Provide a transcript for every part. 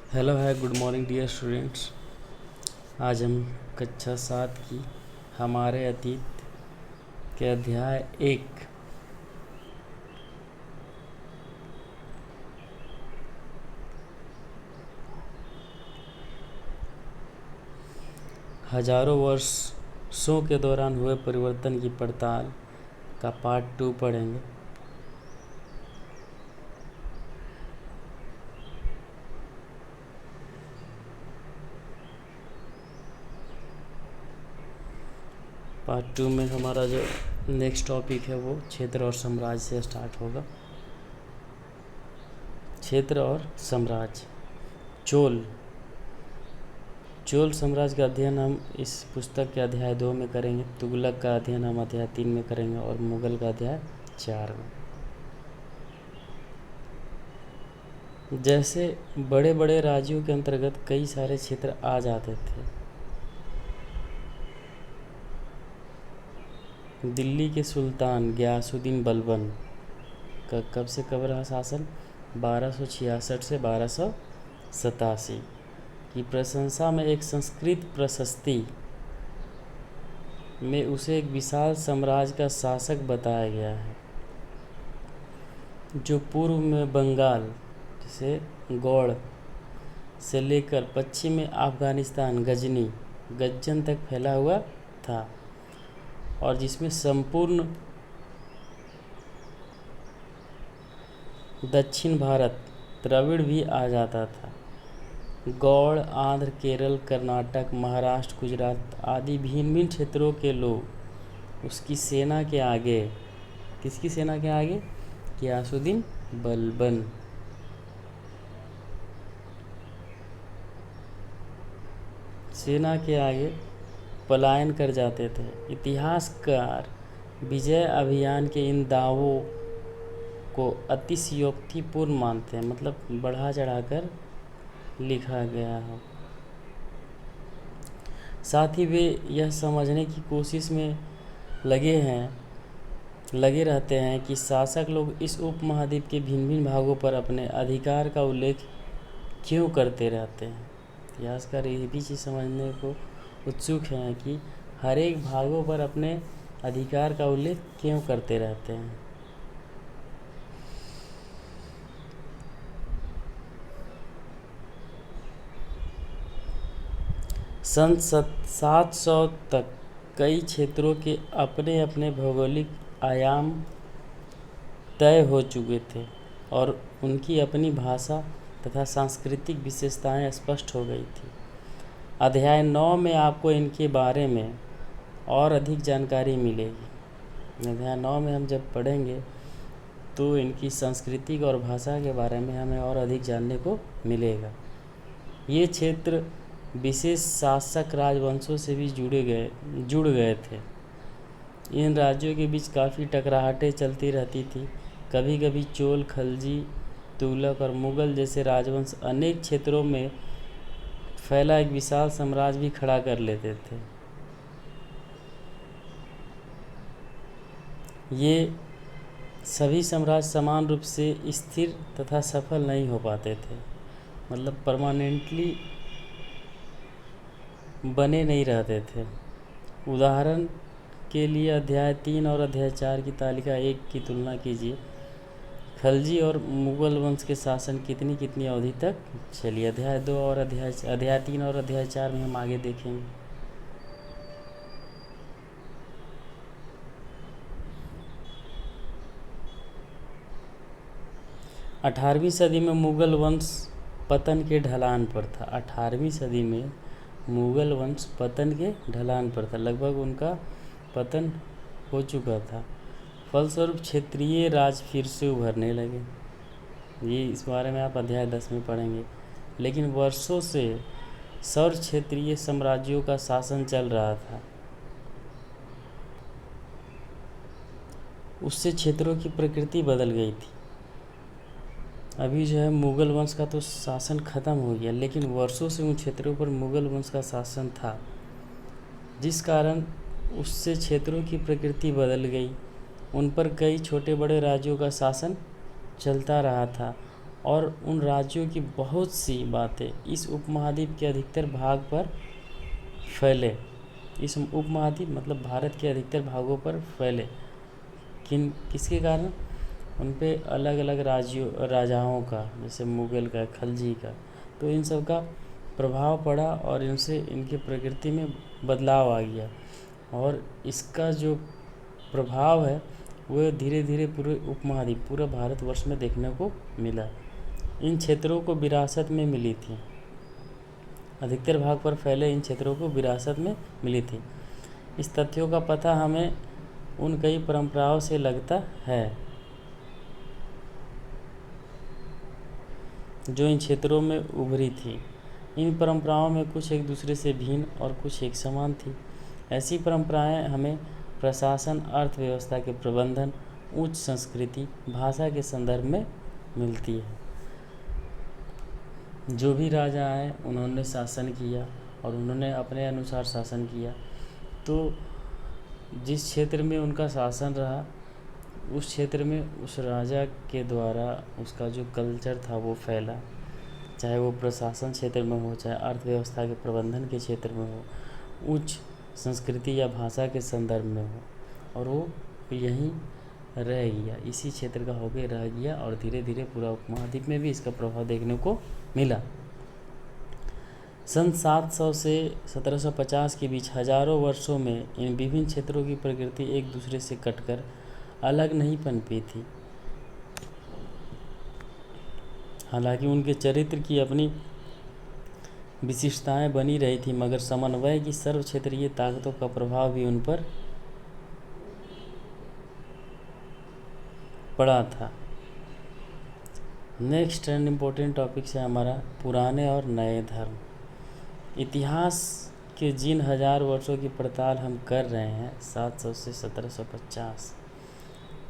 Hello है, good morning dear students. आज हम कक्षा 7 की हमारे अतीत के अध्याय 1 हजारों वर्षों के दौरान हुए परिवर्तन की पड़ताल का पार्ट 2 पढ़ेंगे। पार्ट 2 में हमारा जो नेक्स्ट टॉपिक है वो क्षेत्र और साम्राज्य से स्टार्ट होगा। क्षेत्र और साम्राज्य। चोल साम्राज्य का अध्ययन हम इस पुस्तक के अध्याय 2 में करेंगे। तुगलक का अध्ययन हम अध्याय 3 में करेंगे और मुगल का अध्याय 4 में। जैसे बड़े बड़े राज्यों के अंतर्गत कई सारे क्षेत्र आ जाते थे। दिल्ली के सुल्तान गयासुद्दीन बलबन का कब से कब रहा शासन? 1266 से 1287 की प्रशंसा में एक संस्कृत प्रशस्ति में उसे एक विशाल साम्राज्य का शासक बताया गया है, जो पूर्व में बंगाल जैसे गौड़ से लेकर पश्चिम में अफगानिस्तान गज्जन तक फैला हुआ था और जिसमें संपूर्ण दक्षिण भारत द्रविड़ भी आ जाता था। गौड़, आंध्र, केरल, कर्नाटक, महाराष्ट्र, गुजरात आदि भिन्न भिन्न क्षेत्रों के लोग उसकी सेना के आगे, किसकी सेना के आगे? गयासुद्दीन बलबन सेना के आगे पलायन कर जाते थे। इतिहासकार विजय अभियान के इन दावों को अतिशयोक्तिपूर्ण मानते हैं, मतलब बढ़ा चढ़ाकर लिखा गया हो। साथ ही वे यह समझने की कोशिश में लगे रहते हैं कि शासक लोग इस उपमहाद्वीप के भिन्न भिन्न भागों पर अपने अधिकार का उल्लेख क्यों करते रहते हैं। इतिहासकार ये भी चीज़ समझने को उत्सुक हैं कि हर एक भागों पर अपने अधिकार का उल्लेख क्यों करते रहते हैं। सन 700 तक कई क्षेत्रों के अपने अपने भौगोलिक आयाम तय हो चुके थे और उनकी अपनी भाषा तथा सांस्कृतिक विशेषताएं स्पष्ट हो गई थी। अध्याय 9 में आपको इनके बारे में और अधिक जानकारी मिलेगी। अध्याय 9 में हम जब पढ़ेंगे तो इनकी सांस्कृतिक और भाषा के बारे में हमें और अधिक जानने को मिलेगा। ये क्षेत्र विशेष शासक राजवंशों से भी जुड़ गए थे। इन राज्यों के बीच काफ़ी टकराहटें चलती रहती थी। कभी कभी चोल, खलजी, तुगलक और मुगल जैसे राजवंश अनेक क्षेत्रों में फैला एक विशाल साम्राज्य भी खड़ा कर लेते थे। ये सभी साम्राज्य समान रूप से स्थिर तथा सफल नहीं हो पाते थे, मतलब परमानेंटली बने नहीं रहते थे। उदाहरण के लिए अध्याय 3 और अध्याय 4 की तालिका 1 की तुलना कीजिए। खलजी और मुगल वंश के शासन कितनी अवधि तक चली। अध्याय 2 और अध्याय 3 और अध्याय 4 में हम आगे देखेंगे। अठारहवीं सदी में मुगल वंश पतन के ढलान पर था। 18वीं सदी में मुगल वंश पतन के ढलान पर था, लगभग उनका पतन हो चुका था। फलस्वरूप क्षेत्रीय राज फिर से उभरने लगे। ये इस बारे में आप अध्याय 10 में पढ़ेंगे। लेकिन वर्षों से सौर क्षेत्रीय साम्राज्यों का शासन चल रहा था। उससे क्षेत्रों की प्रकृति बदल गई थी। अभी जो है मुगल वंश का तो शासन खत्म हो गया, लेकिन वर्षों से उन क्षेत्रों पर मुगल वंश का शासन था, जिस कारण उससे क्षेत्रों की प्रकृति बदल गई। उन पर कई छोटे बड़े राज्यों का शासन चलता रहा था और उन राज्यों की बहुत सी बातें इस उपमहाद्वीप के अधिकतर भाग पर फैले। इस उपमहाद्वीप मतलब भारत के अधिकतर भागों पर फैले। किसके कारण? उन पे अलग अलग राजाओं का, जैसे मुग़ल का, खलजी का, तो इन सब का प्रभाव पड़ा और इनसे इनके प्रकृति में बदलाव आ गया। और इसका जो प्रभाव है वो धीरे धीरे पूरे उपमहाद्वीप, पूरा भारतवर्ष में देखने को मिला। इन क्षेत्रों को विरासत में मिली थी, अधिकतर भाग पर फैले इन क्षेत्रों को विरासत में मिली थी। इस तथ्यों का पता हमें उन कई परंपराओं से लगता है जो इन क्षेत्रों में उभरी थी। इन परंपराओं में कुछ एक दूसरे से भिन्न और कुछ एक समान थी। ऐसी परंपराएं हमें प्रशासन, अर्थव्यवस्था के प्रबंधन, उच्च संस्कृति, भाषा के संदर्भ में मिलती है। जो भी राजा आए उन्होंने शासन किया और उन्होंने अपने अनुसार शासन किया, तो जिस क्षेत्र में उनका शासन रहा उस क्षेत्र में उस राजा के द्वारा उसका जो कल्चर था वो फैला, चाहे वो प्रशासन क्षेत्र में हो, चाहे अर्थव्यवस्था के प्रबंधन के क्षेत्र में हो, उच्च संस्कृति या भाषा के संदर्भ में हो, और वो यहीं रह गया, इसी क्षेत्र का होके रह गया और धीरे धीरे पूरा उपमहाद्वीप में भी इसका प्रभाव देखने को मिला। सन 700 से 1750 के बीच हजारों वर्षों में इन विभिन्न क्षेत्रों की प्रकृति एक दूसरे से कटकर अलग नहीं पनपी थी। हालांकि उनके चरित्र की अपनी विशिष्टताएं बनी रही थी, मगर समन्वय की सर्व क्षेत्रीय ताकतों का प्रभाव भी उन पर पड़ा था। नेक्स्ट एंड इम्पोर्टेंट टॉपिक है हमारा पुराने और नए धर्म। इतिहास के जिन हजार वर्षों की पड़ताल हम कर रहे हैं 700 से 1750,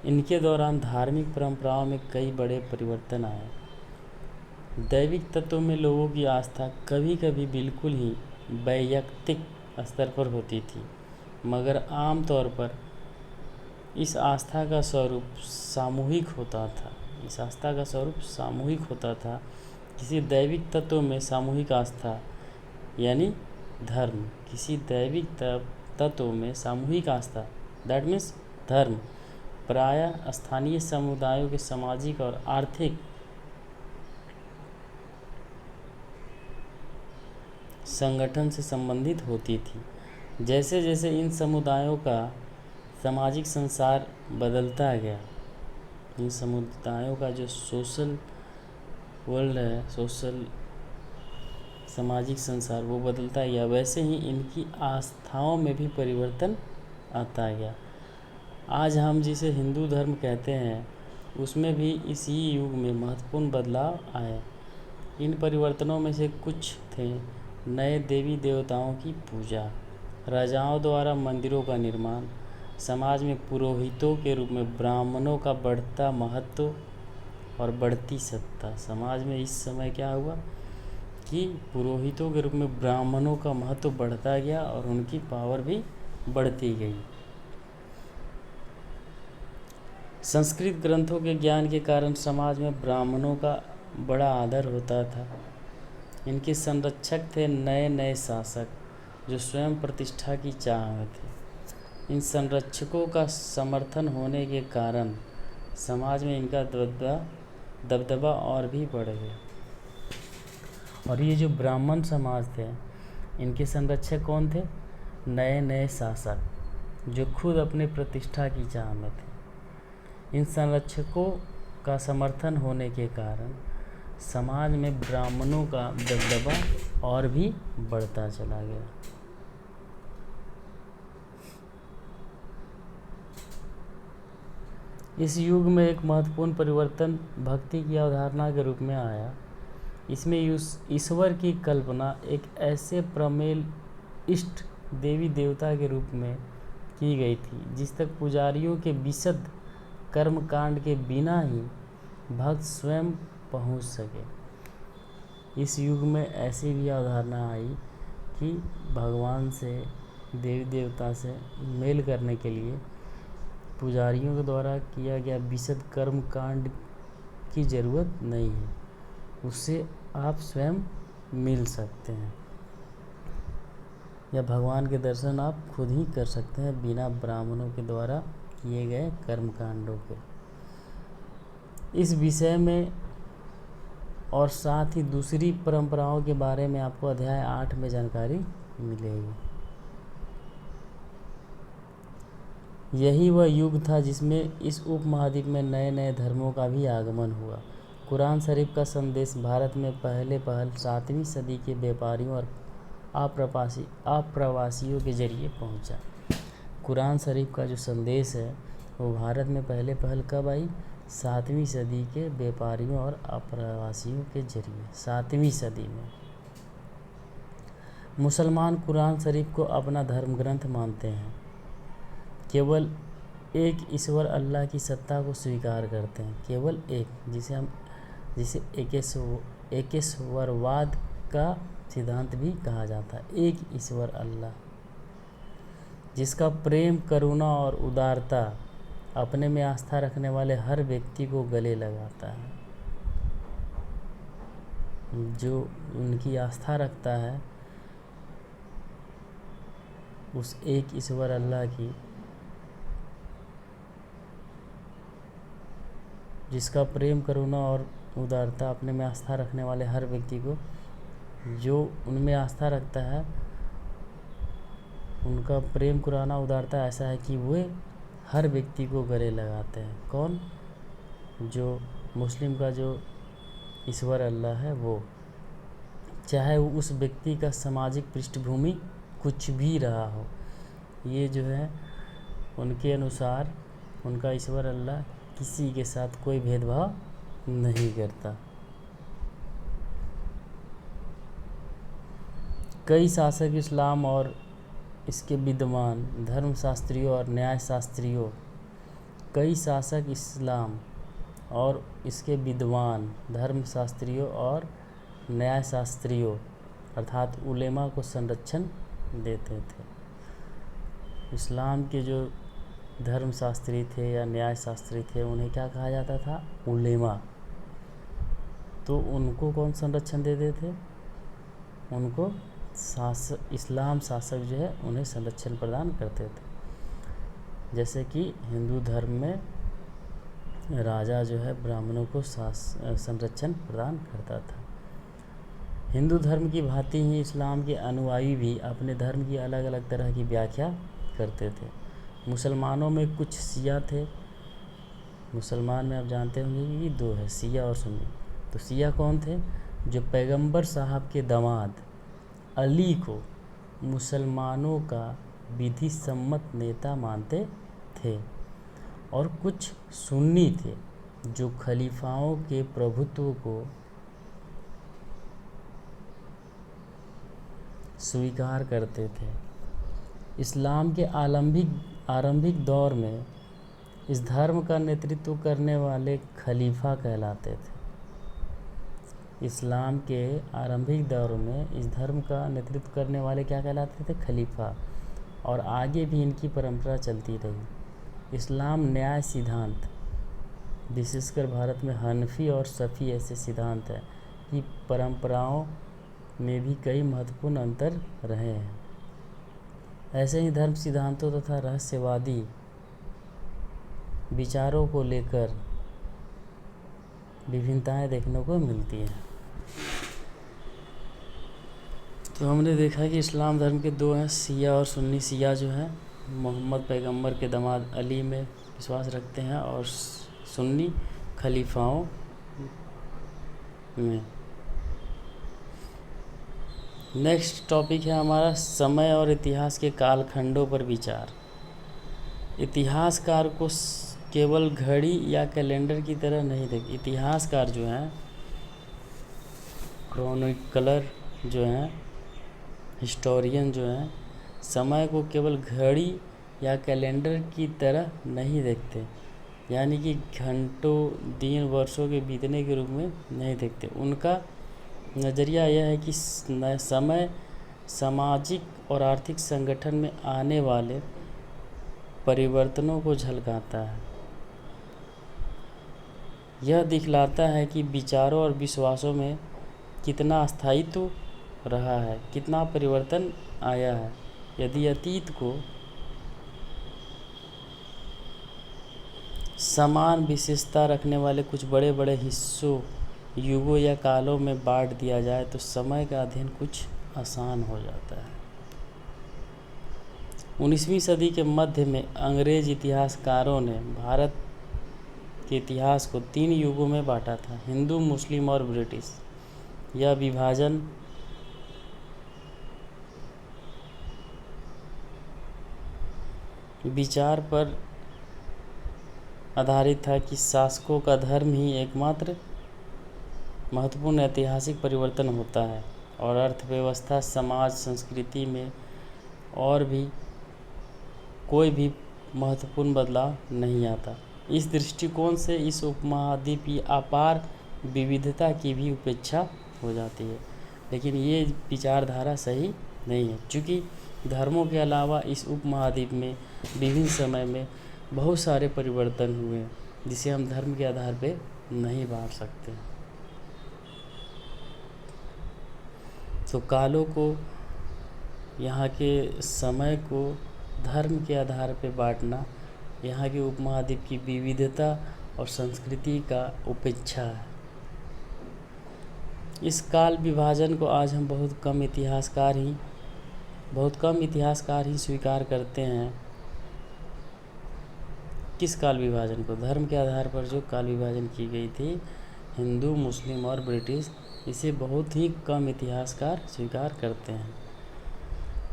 इनके दौरान धार्मिक परंपराओं में कई बड़े परिवर्तन आए। दैविक तत्वों में लोगों की आस्था कभी कभी बिल्कुल ही वैयक्तिक स्तर पर होती थी, मगर आम तौर पर इस आस्था का स्वरूप सामूहिक होता था। किसी दैविक तत्व में सामूहिक आस्था यानी धर्म, किसी दैविक तत्व में सामूहिक आस्था दैट मीन्स धर्म प्रायः स्थानीय समुदायों के सामाजिक और आर्थिक संगठन से संबंधित होती थी। जैसे जैसे इन समुदायों का सामाजिक संसार बदलता गया, इन समुदायों का जो सोशल वर्ल्ड है, सोशल सामाजिक संसार वो बदलता गया, वैसे ही इनकी आस्थाओं में भी परिवर्तन आता गया। आज हम जिसे हिंदू धर्म कहते हैं उसमें भी इसी युग में महत्वपूर्ण बदलाव आए। इन परिवर्तनों में से कुछ थे नए देवी देवताओं की पूजा, राजाओं द्वारा मंदिरों का निर्माण, समाज में पुरोहितों के रूप में ब्राह्मणों का बढ़ता महत्व और बढ़ती सत्ता। समाज में इस समय क्या हुआ कि पुरोहितों के रूप में ब्राह्मणों का महत्व बढ़ता गया और उनकी पावर भी बढ़ती गई। संस्कृत ग्रंथों के ज्ञान के कारण समाज में ब्राह्मणों का बड़ा आदर होता था। इनके संरक्षक थे नए नए शासक जो स्वयं प्रतिष्ठा की चाह में थे। इन संरक्षकों का समर्थन होने के कारण समाज में इनका दबदबा और भी बढ़ गया। और ये जो ब्राह्मण समाज थे इनके संरक्षक कौन थे? नए नए शासक जो खुद अपने प्रतिष्ठा की चाह में थे। इन संरक्षकों का समर्थन होने के कारण समाज में ब्राह्मणों का दबदबा और भी बढ़ता चला गया। इस युग में एक महत्वपूर्ण परिवर्तन भक्ति की अवधारणा के रूप में आया। इसमें ईश्वर की कल्पना एक ऐसे प्रमेल इष्ट देवी देवता के रूप में की गई थी जिस तक पुजारियों के विशद कर्मकांड के बिना ही भक्त स्वयं पहुंच सके। इस युग में ऐसी भी अवधारणा आई कि भगवान से, देवी देवता से मेल करने के लिए पुजारियों के द्वारा किया गया विशद कर्मकांड की ज़रूरत नहीं है, उससे आप स्वयं मिल सकते हैं या भगवान के दर्शन आप खुद ही कर सकते हैं बिना ब्राह्मणों के द्वारा किए गए कर्मकांडों के। इस विषय में और साथ ही दूसरी परंपराओं के बारे में आपको अध्याय 8 में जानकारी मिलेगी। यही वह युग था जिसमें इस उपमहाद्वीप में नए नए धर्मों का भी आगमन हुआ। कुरान शरीफ का संदेश भारत में पहले 7वीं सदी के व्यापारियों और अप्रवासियों के जरिए पहुंचा। कुरान शरीफ का जो संदेश है वो भारत में पहल कब आई? 7वीं सदी के व्यापारियों और अप्रवासियों के जरिए, 7वीं सदी में। मुसलमान कुरान शरीफ को अपना धर्म ग्रंथ मानते हैं, केवल एक ईश्वर अल्लाह की सत्ता को स्वीकार करते हैं, केवल एक, जिसे एकेश्वरवाद का सिद्धांत भी कहा जाता है। एक ईश्वर अल्लाह जिसका प्रेम, करुणा और उदारता अपने में आस्था रखने वाले हर व्यक्ति को गले लगाता है। जो उनकी आस्था रखता है उस एक ईश्वर अल्लाह की, जिसका प्रेम, करुणा और उदारता अपने में आस्था रखने वाले हर व्यक्ति को, जो उनमें आस्था रखता है उनका प्रेम, करुणा, उदारता ऐसा है कि वे हर व्यक्ति को गले लगाते हैं। कौन? जो मुस्लिम का जो ईश्वर अल्लाह है वो, चाहे वो उस व्यक्ति का सामाजिक पृष्ठभूमि कुछ भी रहा हो, ये जो है उनके अनुसार उनका ईश्वर अल्लाह किसी के साथ कोई भेदभाव नहीं करता। कई शासक इस्लाम और इसके विद्वान धर्मशास्त्रियों और न्यायशास्त्रियों कई शासक इस्लाम और इसके विद्वान धर्मशास्त्रियों और न्यायशास्त्रियों अर्थात उलेमा को संरक्षण देते थे। इस्लाम के जो धर्मशास्त्री थे या न्यायशास्त्री थे उन्हें क्या कहा जाता था? उलेमा। तो उनको कौन संरक्षण देते थे? उनको इस्लाम शासक जो है उन्हें संरक्षण प्रदान करते थे। जैसे कि हिंदू धर्म में राजा जो है ब्राह्मणों को संरक्षण प्रदान करता था। हिंदू धर्म की भांति ही इस्लाम के अनुयायी भी अपने धर्म की अलग अलग तरह की व्याख्या करते थे। मुसलमानों में कुछ शिया थे। मुसलमान में आप जानते होंगे कि 2 है, शिया और सुन्नी। तो शिया कौन थे? जो पैगंबर साहब के दामाद अली को मुसलमानों का विधि सम्मत नेता मानते थे। और कुछ सुन्नी थे जो खलीफाओं के प्रभुत्व को स्वीकार करते थे। इस्लाम के आरंभिक दौर में इस धर्म का नेतृत्व करने वाले खलीफा कहलाते थे। इस्लाम के आरंभिक दौर में इस धर्म का नेतृत्व करने वाले क्या कहलाते थे? खलीफा। और आगे भी इनकी परंपरा चलती रही। इस्लाम न्याय सिद्धांत, विशेषकर भारत में हनफी और शफी ऐसे सिद्धांत हैं कि परंपराओं में भी कई महत्वपूर्ण अंतर रहे हैं। ऐसे ही धर्म सिद्धांतों तथा रहस्यवादी विचारों को लेकर विभिन्नताएं देखने को मिलती हैं। तो हमने देखा कि इस्लाम धर्म के 2 हैं, शिया और सुन्नी। शिया जो है मोहम्मद पैगंबर के दामाद अली में विश्वास रखते हैं और सुन्नी खलीफाओं में। नेक्स्ट टॉपिक है हमारा समय और इतिहास के कालखंडों पर विचार। इतिहासकार को केवल घड़ी या कैलेंडर की तरह नहीं देख। इतिहासकार जो हैं, क्रॉनिकलर जो हैं, हिस्टोरियन जो हैं, समय को केवल घड़ी या कैलेंडर की तरह नहीं देखते, यानी कि घंटों, दिन, वर्षों के बीतने के रूप में नहीं देखते। उनका नज़रिया यह है कि समय सामाजिक और आर्थिक संगठन में आने वाले परिवर्तनों को झलकाता है। यह दिखलाता है कि विचारों और विश्वासों में कितना स्थायित्व रहा है, कितना परिवर्तन आया है। यदि अतीत को समान विशेषता रखने वाले कुछ बड़े बड़े हिस्सों, युगों या कालों में बांट दिया जाए तो समय का अध्ययन कुछ आसान हो जाता है। 19वीं सदी के मध्य में अंग्रेज इतिहासकारों ने भारत के इतिहास को 3 युगों में बांटा था: हिंदू, मुस्लिम और ब्रिटिश। यह विभाजन विचार पर आधारित था कि शासकों का धर्म ही एकमात्र महत्वपूर्ण ऐतिहासिक परिवर्तन होता है और अर्थव्यवस्था, समाज, संस्कृति में और भी कोई भी महत्वपूर्ण बदलाव नहीं आता। इस दृष्टिकोण से इस उपमहाद्वीप की अपार विविधता की भी उपेक्षा हो जाती है। लेकिन ये विचारधारा सही नहीं है, क्योंकि धर्मों के अलावा इस उपमहाद्वीप में विभिन्न समय में बहुत सारे परिवर्तन हुए हैं, जिसे हम धर्म के आधार पे नहीं बांट सकते। तो कालों को, यहाँ के समय को धर्म के आधार पे बांटना यहाँ के उपमहाद्वीप की विविधता और संस्कृति का उपेक्षा है। इस काल विभाजन को आज हम बहुत कम इतिहासकार ही स्वीकार करते हैं। किस काल विभाजन को? धर्म के आधार पर जो काल विभाजन की गई थी, हिंदू, मुस्लिम और ब्रिटिश, इसे बहुत ही कम इतिहासकार स्वीकार करते हैं।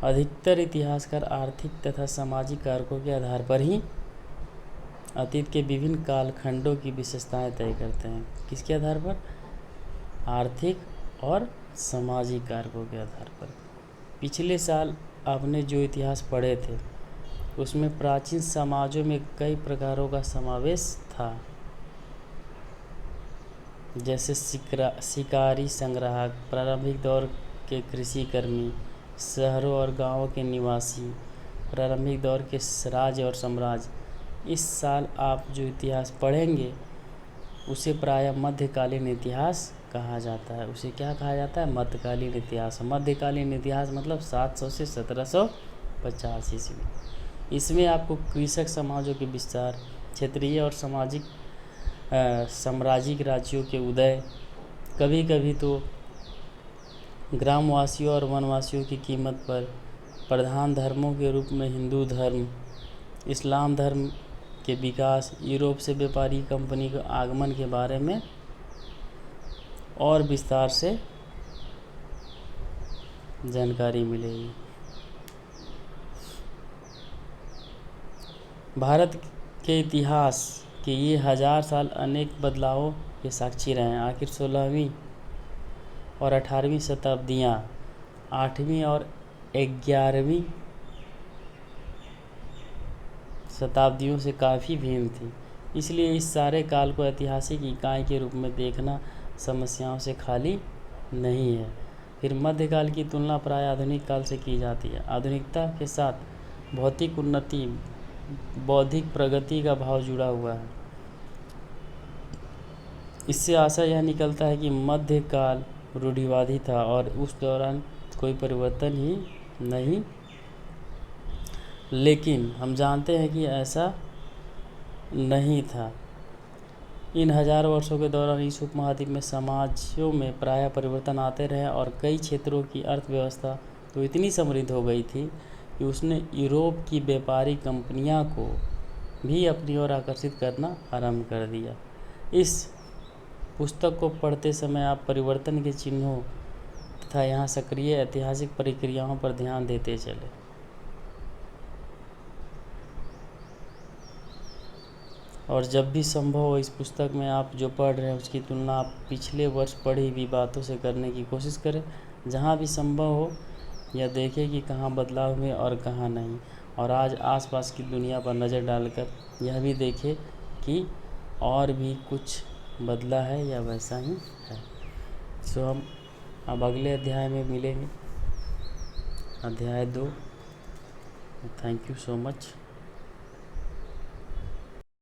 अधिकतर इतिहासकार आर्थिक तथा सामाजिक कारकों के आधार पर ही अतीत के विभिन्न कालखंडों की विशेषताएं तय करते हैं। किसके आधार पर? आर्थिक और सामाजिक कारकों के आधार पर। पिछले साल आपने जो इतिहास पढ़े थे उसमें प्राचीन समाजों में कई प्रकारों का समावेश था, जैसे शिकारी संग्राहक, प्रारंभिक दौर के कृषि कर्मी, शहरों और गांवों के निवासी, प्रारंभिक दौर के राज्य और साम्राज्य। इस साल आप जो इतिहास पढ़ेंगे उसे प्रायः मध्यकालीन इतिहास कहा जाता है। उसे क्या कहा जाता है? मध्यकालीन इतिहास। मध्यकालीन इतिहास मतलब 700 से 1750 ईस्वी। इसमें आपको कृषक समाजों के विस्तार, क्षेत्रीय और सामाजिक साम्राज्यिक राज्यों के उदय, कभी कभी तो ग्रामवासियों और वनवासियों की कीमत पर, प्रधान धर्मों के रूप में हिंदू धर्म, इस्लाम धर्म के विकास, यूरोप से व्यापारी कंपनी के आगमन के बारे में और विस्तार से जानकारी मिलेगी। भारत के इतिहास के ये 1000 साल अनेक बदलावों के साक्षी रहे हैं। आखिर 16वीं और 18वीं शताब्दियाँ 8वीं और 11वीं शताब्दियों से काफ़ी भिन्न थी। इसलिए इस सारे काल को ऐतिहासिक इकाई के रूप में देखना समस्याओं से खाली नहीं है। फिर मध्यकाल की तुलना प्राय आधुनिक काल से की जाती है। आधुनिकता के साथ भौतिक उन्नति, बौद्धिक प्रगति का भाव जुड़ा हुआ है। इससे आशा यह निकलता है कि मध्यकाल रूढ़िवादी था और उस दौरान कोई परिवर्तन ही नहीं। लेकिन हम जानते हैं कि ऐसा नहीं था। इन हजारों वर्षों के दौरान इस उपमहाद्वीप में समाजों में प्रायः परिवर्तन आते रहे और कई क्षेत्रों की अर्थव्यवस्था तो इतनी समृद्ध हो गई थी कि उसने यूरोप की व्यापारी कंपनियां को भी अपनी ओर आकर्षित करना आरंभ कर दिया। इस पुस्तक को पढ़ते समय आप परिवर्तन के चिन्हों तथा यहाँ सक्रिय ऐतिहासिक प्रक्रियाओं पर ध्यान देते चले। और जब भी संभव हो इस पुस्तक में आप जो पढ़ रहे हैं उसकी तुलना आप पिछले वर्ष पढ़ी हुई बातों से करने की कोशिश करें। जहाँ भी संभव हो यह देखें कि कहाँ बदलाव हुए और कहाँ नहीं। और आज आसपास की दुनिया पर नज़र डालकर यह भी देखें कि और भी कुछ बदला है या वैसा ही है। सो हम अब अगले अध्याय में मिलेंगे, अध्याय 2। Thank you so much.